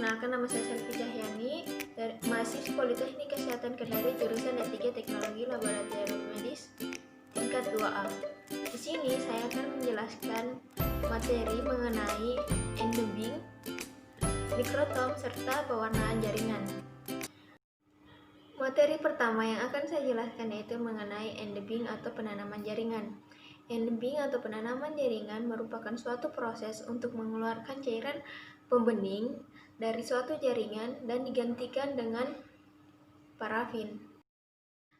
Perkenalkan, nama saya Selvi Cahyani, mahasiswa Politeknik Kesehatan Kendari, jurusan Etika Teknologi Laboratorium Medis tingkat 2A. Di sini saya akan menjelaskan materi mengenai endebing, mikrotom, serta pewarnaan jaringan. Materi pertama yang akan saya jelaskan yaitu mengenai endebing atau penanaman jaringan. Endebing atau penanaman jaringan merupakan suatu proses untuk mengeluarkan cairan pembening dari suatu jaringan dan digantikan dengan parafin.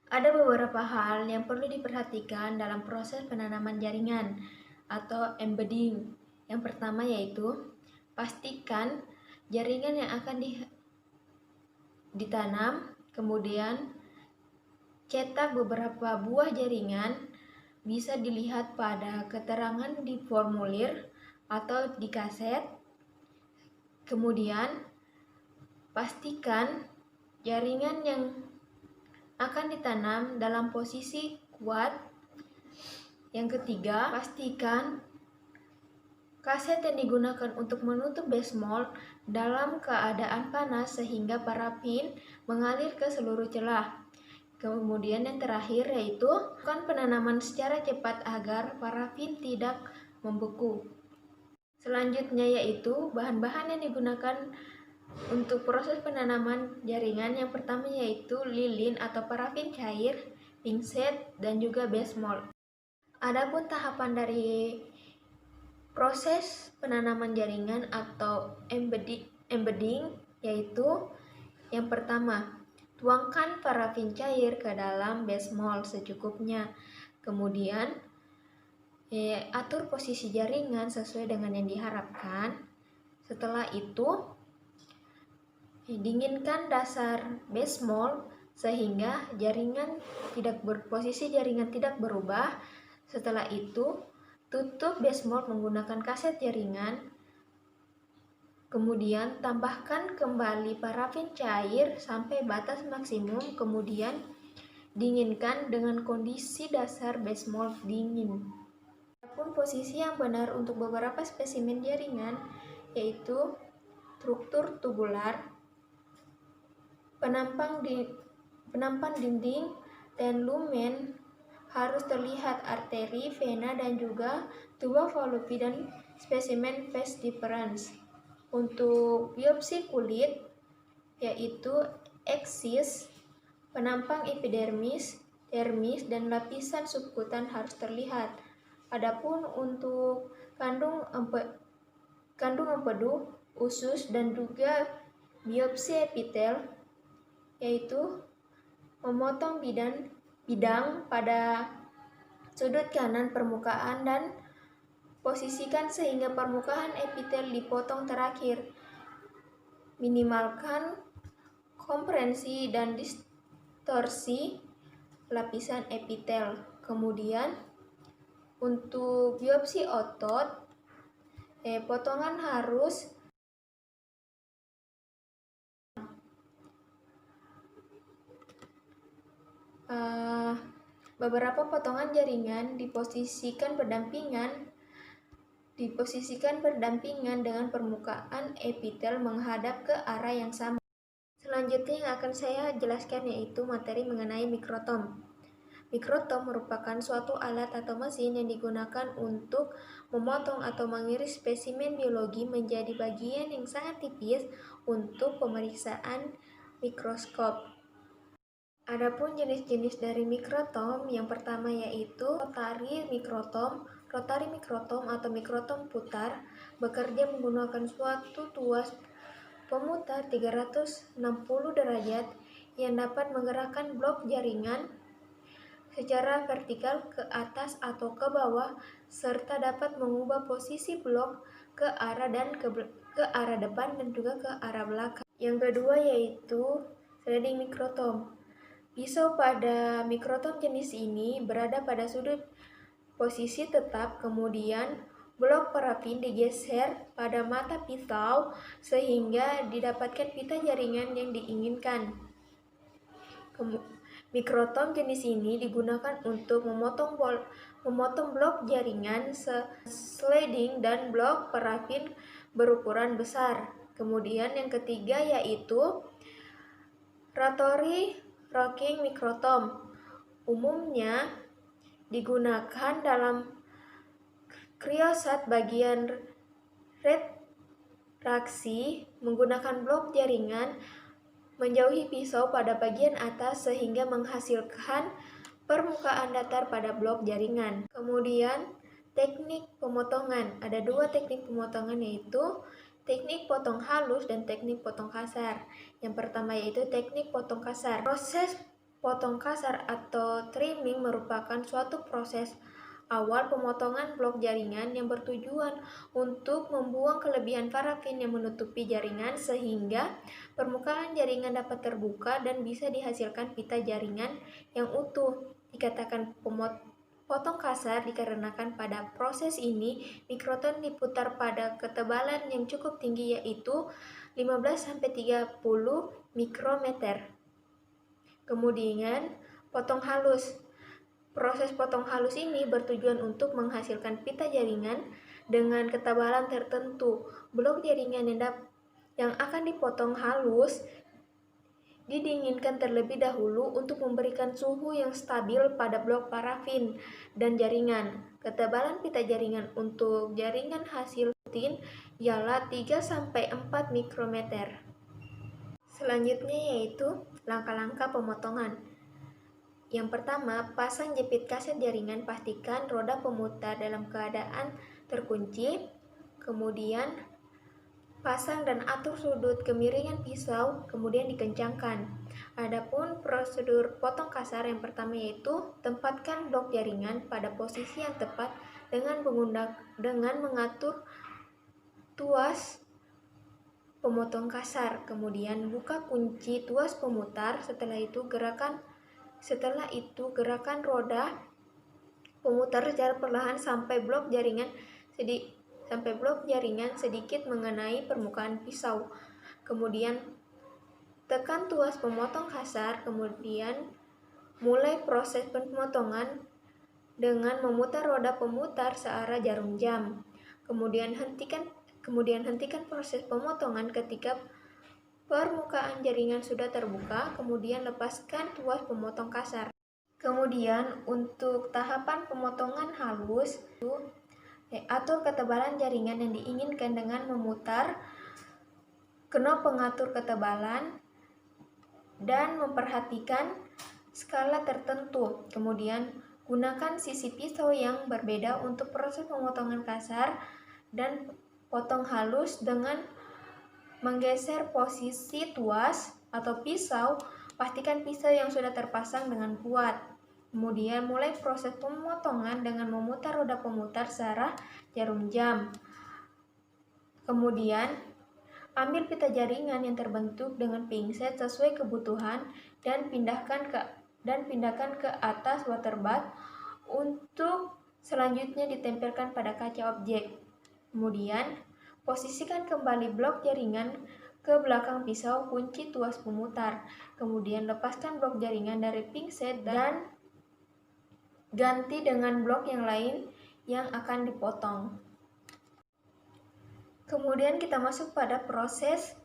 Ada beberapa hal yang perlu diperhatikan dalam proses penanaman jaringan atau embedding. Yang pertama yaitu pastikan jaringan yang akan ditanam, kemudian cetak beberapa buah jaringan, bisa dilihat pada keterangan di formulir atau di kaset. Kemudian pastikan jaringan yang akan ditanam dalam posisi kuat. Yang ketiga, pastikan kaset yang digunakan untuk menutup base mold dalam keadaan panas sehingga parafin mengalir ke seluruh celah. Kemudian yang terakhir yaitu lakukan penanaman secara cepat agar parafin tidak membeku. Selanjutnya yaitu bahan-bahan yang digunakan untuk proses penanaman jaringan. Yang pertama yaitu lilin atau parafin cair, pinset, dan juga base mold. Adapun tahapan dari proses penanaman jaringan atau embedding yaitu yang pertama, tuangkan parafin cair ke dalam base mold secukupnya. Kemudian atur posisi jaringan sesuai dengan yang diharapkan. Setelah itu dinginkan dasar base mold sehingga posisi jaringan tidak berubah. Setelah itu tutup base mold menggunakan kaset jaringan. Kemudian tambahkan kembali parafin cair sampai batas maksimum, kemudian dinginkan dengan kondisi dasar base mold dingin. Adapun posisi yang benar untuk beberapa spesimen jaringan yaitu struktur tubular, penampang dinding, dan lumen harus terlihat arteri, vena, dan juga tuba fallopi dan spesimen phase difference. Untuk biopsi kulit yaitu eksis, penampang epidermis, dermis, dan lapisan subkutan harus terlihat. Adapun untuk kandung empedu, usus, dan juga biopsi epitel yaitu memotong bidang pada sudut kanan permukaan dan posisikan sehingga permukaan epitel dipotong terakhir. Minimalkan kompresi dan distorsi lapisan epitel. Kemudian untuk biopsi otot, potongan harus beberapa potongan jaringan diposisikan berdampingan dengan permukaan epitel menghadap ke arah yang sama. Selanjutnya yang akan saya jelaskan yaitu materi mengenai mikrotom. Mikrotom merupakan suatu alat atau mesin yang digunakan untuk memotong atau mengiris spesimen biologi menjadi bagian yang sangat tipis untuk pemeriksaan mikroskop. Adapun jenis-jenis dari mikrotom, yang pertama yaitu rotary mikrotom. Rotary mikrotom atau mikrotom putar bekerja menggunakan suatu tuas pemutar 360 derajat yang dapat menggerakkan blok jaringan secara vertikal ke atas atau ke bawah, serta dapat mengubah posisi blok ke arah depan dan juga ke arah belakang. Yang kedua yaitu sliding mikrotom. Pisau pada mikrotom jenis ini berada pada sudut posisi tetap, kemudian blok parafin digeser pada mata pisau sehingga didapatkan pita jaringan yang diinginkan. Mikrotom jenis ini digunakan untuk memotong blok jaringan sliding dan blok parafin berukuran besar. Kemudian yang ketiga yaitu rotary rocking microtom. Umumnya digunakan dalam cryostat bagian retraksi menggunakan blok jaringan menjauhi pisau pada bagian atas sehingga menghasilkan permukaan datar pada blok jaringan. Kemudian teknik pemotongan. Ada dua teknik pemotongan yaitu teknik potong halus dan teknik potong kasar. Yang pertama yaitu teknik potong kasar. Proses potong kasar atau trimming merupakan suatu proses awal pemotongan blok jaringan yang bertujuan untuk membuang kelebihan parafin yang menutupi jaringan sehingga permukaan jaringan dapat terbuka dan bisa dihasilkan pita jaringan yang utuh. Dikatakan potong kasar dikarenakan pada proses ini mikroton diputar pada ketebalan yang cukup tinggi yaitu 15-30 mikrometer. Kemudian potong halus. Proses potong halus ini bertujuan untuk menghasilkan pita jaringan dengan ketebalan tertentu. Blok jaringan yang akan dipotong halus didinginkan terlebih dahulu untuk memberikan suhu yang stabil pada blok parafin dan jaringan. Ketebalan pita jaringan untuk jaringan hasil rutin ialah 3-4 mikrometer. Selanjutnya yaitu langkah-langkah pemotongan. Yang pertama, pasang jepit kaset jaringan, pastikan roda pemutar dalam keadaan terkunci. Kemudian, pasang dan atur sudut kemiringan pisau, kemudian dikencangkan. Adapun prosedur potong kasar yang pertama yaitu tempatkan blok jaringan pada posisi yang tepat dengan mengatur tuas pemotong kasar. Kemudian buka kunci tuas pemutar. Setelah itu gerakan roda pemutar secara perlahan sampai blok jaringan sedikit mengenai permukaan pisau. Kemudian tekan tuas pemotong kasar, kemudian mulai proses pemotongan dengan memutar roda pemutar searah jarum jam. Kemudian hentikan proses pemotongan ketika permukaan jaringan sudah terbuka, kemudian lepaskan tuas pemotong kasar. Kemudian untuk tahapan pemotongan halus, atur ketebalan jaringan yang diinginkan dengan memutar knob pengatur ketebalan dan memperhatikan skala tertentu. Kemudian gunakan sisi pisau yang berbeda untuk proses pemotongan kasar dan potong halus dengan menggeser posisi tuas atau pisau. Pastikan pisau yang sudah terpasang dengan kuat. Kemudian mulai proses pemotongan dengan memutar roda pemutar searah jarum jam. Kemudian ambil pita jaringan yang terbentuk dengan pinset sesuai kebutuhan dan pindahkan ke atas waterbath untuk selanjutnya ditempelkan pada kaca objek. Kemudian posisikan kembali blok jaringan ke belakang pisau kunci tuas pemutar. Kemudian lepaskan blok jaringan dari pinset dan ganti dengan blok yang lain yang akan dipotong. Kemudian kita masuk pada proses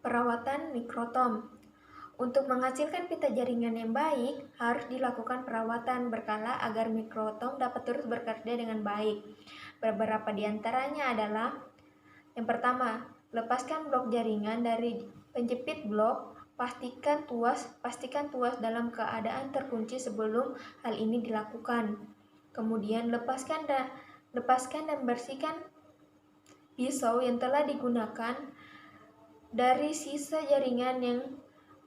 perawatan mikrotom. Untuk menghasilkan pita jaringan yang baik, harus dilakukan perawatan berkala agar mikrotom dapat terus bekerja dengan baik. Beberapa di antaranya adalah: yang pertama, lepaskan blok jaringan dari penjepit blok. Pastikan tuas dalam keadaan terkunci sebelum hal ini dilakukan. Kemudian lepaskan dan bersihkan pisau yang telah digunakan dari sisa jaringan yang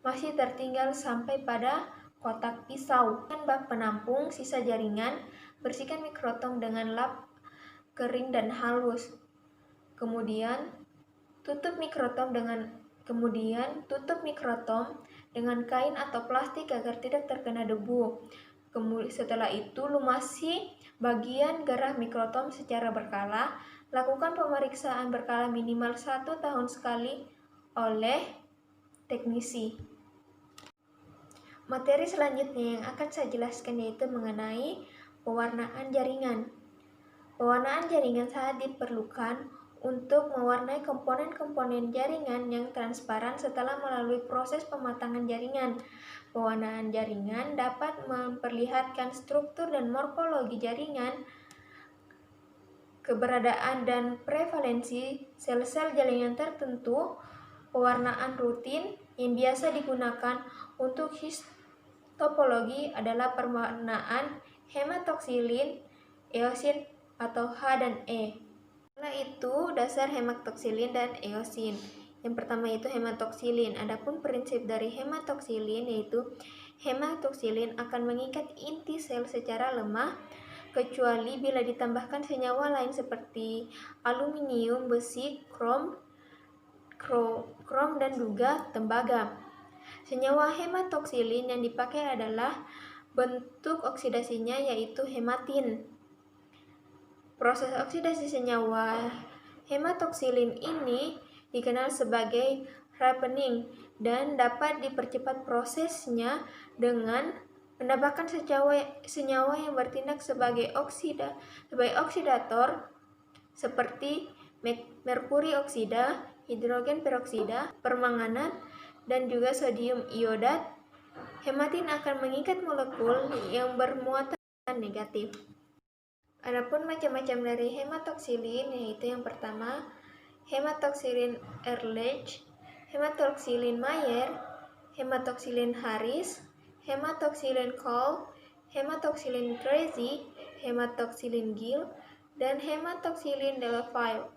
masih tertinggal sampai pada kotak pisau. Bak penampung sisa jaringan, bersihkan mikrotom dengan lap kering dan halus. Kemudian tutup mikrotom dengan kain atau plastik agar tidak terkena debu. Setelah itu lumasi bagian gerah mikrotom secara berkala. Lakukan pemeriksaan berkala minimal 1 tahun sekali oleh teknisi. Materi selanjutnya yang akan saya jelaskan yaitu mengenai pewarnaan jaringan. Pewarnaan jaringan sangat diperlukan untuk mewarnai komponen-komponen jaringan yang transparan setelah melalui proses pematangan jaringan. Pewarnaan jaringan dapat memperlihatkan struktur dan morfologi jaringan, keberadaan dan prevalensi sel-sel jaringan tertentu. Pewarnaan rutin yang biasa digunakan untuk histopologi adalah pewarnaan hematoksilin, eosin, atau H dan E. Setelah itu, dasar hematoksilin dan eosin. Yang pertama itu hematoksilin. Adapun prinsip dari hematoksilin yaitu hematoksilin akan mengikat inti sel secara lemah kecuali bila ditambahkan senyawa lain seperti aluminium, besi, krom dan juga tembaga. Senyawa hematoksilin yang dipakai adalah bentuk oksidasinya yaitu hematin. Proses oksidasi senyawa hematoksilin ini dikenal sebagai ripening dan dapat dipercepat prosesnya dengan menambahkan senyawa yang bertindak sebagai oksidator seperti merkuri oksida, hidrogen peroksida, permanganat, dan juga sodium iodat. Hematin akan mengikat molekul yang bermuatan negatif. Adapun macam-macam dari hematoksilin yaitu yang pertama hematoksilin Ehrlich, hematoksilin Mayer, hematoksilin Harris, hematoksilin Cole, hematoksilin Tracy, hematoksilin Gill, dan hematoksilin Delafield.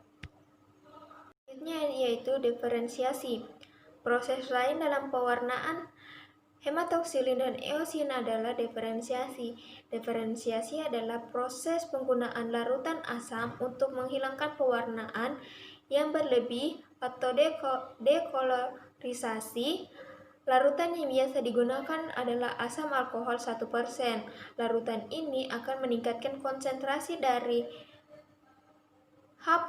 Selanjutnya yaitu diferensiasi. Proses lain dalam pewarnaan hematoksilin dan eosin adalah diferensiasi. Diferensiasi adalah proses penggunaan larutan asam untuk menghilangkan pewarnaan yang berlebih atau dekolorisasi. Larutan yang biasa digunakan adalah asam alkohol 1%. Larutan ini akan meningkatkan konsentrasi dari H+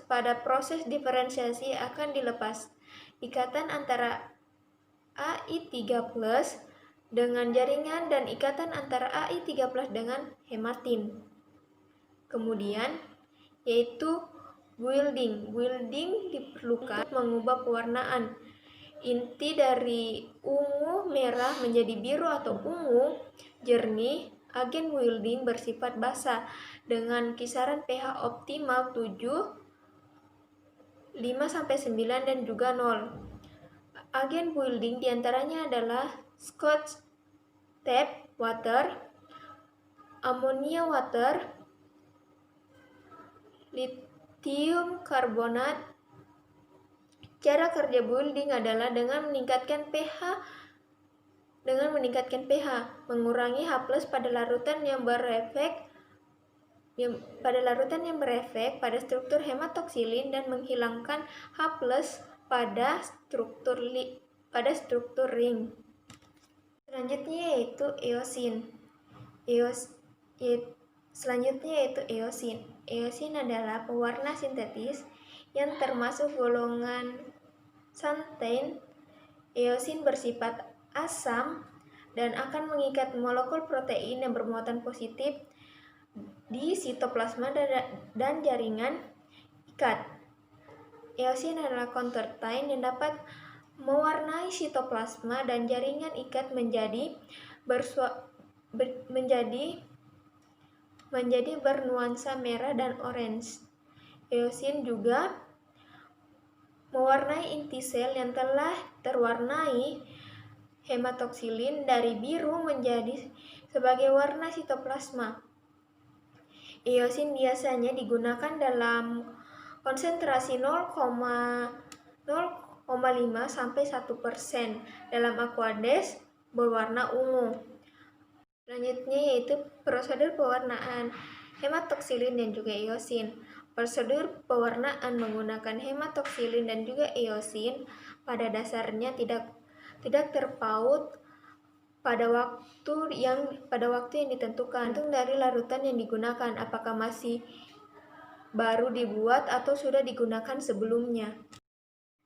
pada proses diferensiasi akan dilepas. Ikatan antara Ai3+ dengan jaringan dan ikatan antara Ai3+ dengan hematin. Kemudian yaitu wielding. Wielding diperlukan untuk mengubah pewarnaan inti dari ungu merah menjadi biru atau ungu jernih. Agen wielding bersifat basa dengan kisaran pH optimal 7, 5-9 dan juga 0. Agen wielding diantaranya adalah Scotch tap water, ammonia water, lithium karbonat. Cara kerja wielding adalah dengan meningkatkan pH, mengurangi H+ pada larutan yang berefek pada struktur hematoksilin dan menghilangkan H+ pada struktur ring. Selanjutnya yaitu eosin. Eosin adalah pewarna sintetis yang termasuk golongan xanthine. Eosin bersifat asam dan akan mengikat molekul protein yang bermuatan positif di sitoplasma dan jaringan ikat. Eosin adalah countertine yang dapat mewarnai sitoplasma dan jaringan ikat menjadi bernuansa merah dan orange. Eosin juga mewarnai inti sel yang telah terwarnai hematoksilin dari biru menjadi sebagai warna sitoplasma. Eosin biasanya digunakan dalam konsentrasi 0,5-1% dalam aqueous berwarna ungu. Selanjutnya yaitu prosedur pewarnaan hematoksilin dan juga eosin. Prosedur pewarnaan menggunakan hematoksilin dan juga eosin pada dasarnya tidak terpaut pada waktu yang ditentukan, tergantung dari larutan yang digunakan, apakah masih baru dibuat atau sudah digunakan sebelumnya.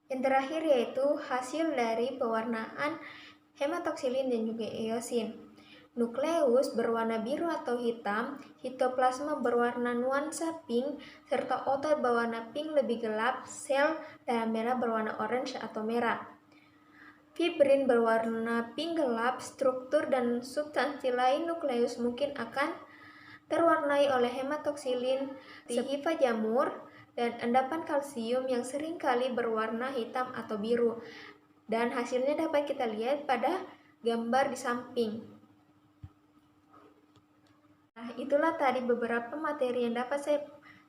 Yang terakhir yaitu hasil dari pewarnaan hematoksilin dan juga eosin. Nukleus berwarna biru atau hitam, hitoplasma berwarna nuansa pink, serta otot berwarna pink lebih gelap, sel darah merah berwarna orange atau merah. Fibrin berwarna pink gelap, struktur dan substansi lain nukleus mungkin akan terwarnai oleh hematoksilin, hifa jamur, dan endapan kalsium yang seringkali berwarna hitam atau biru. Dan hasilnya dapat kita lihat pada gambar di samping. Nah, itulah tadi beberapa materi yang dapat saya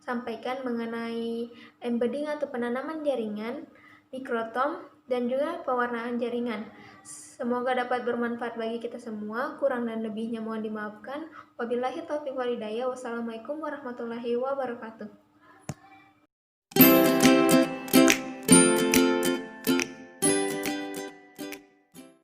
sampaikan mengenai embedding atau penanaman jaringan, mikrotom, dan juga pewarnaan jaringan. Semoga dapat bermanfaat bagi kita semua. Kurang dan lebihnya mohon dimaafkan. Wabillahi taufiq wal hidayah. Wassalamualaikum warahmatullahi wabarakatuh.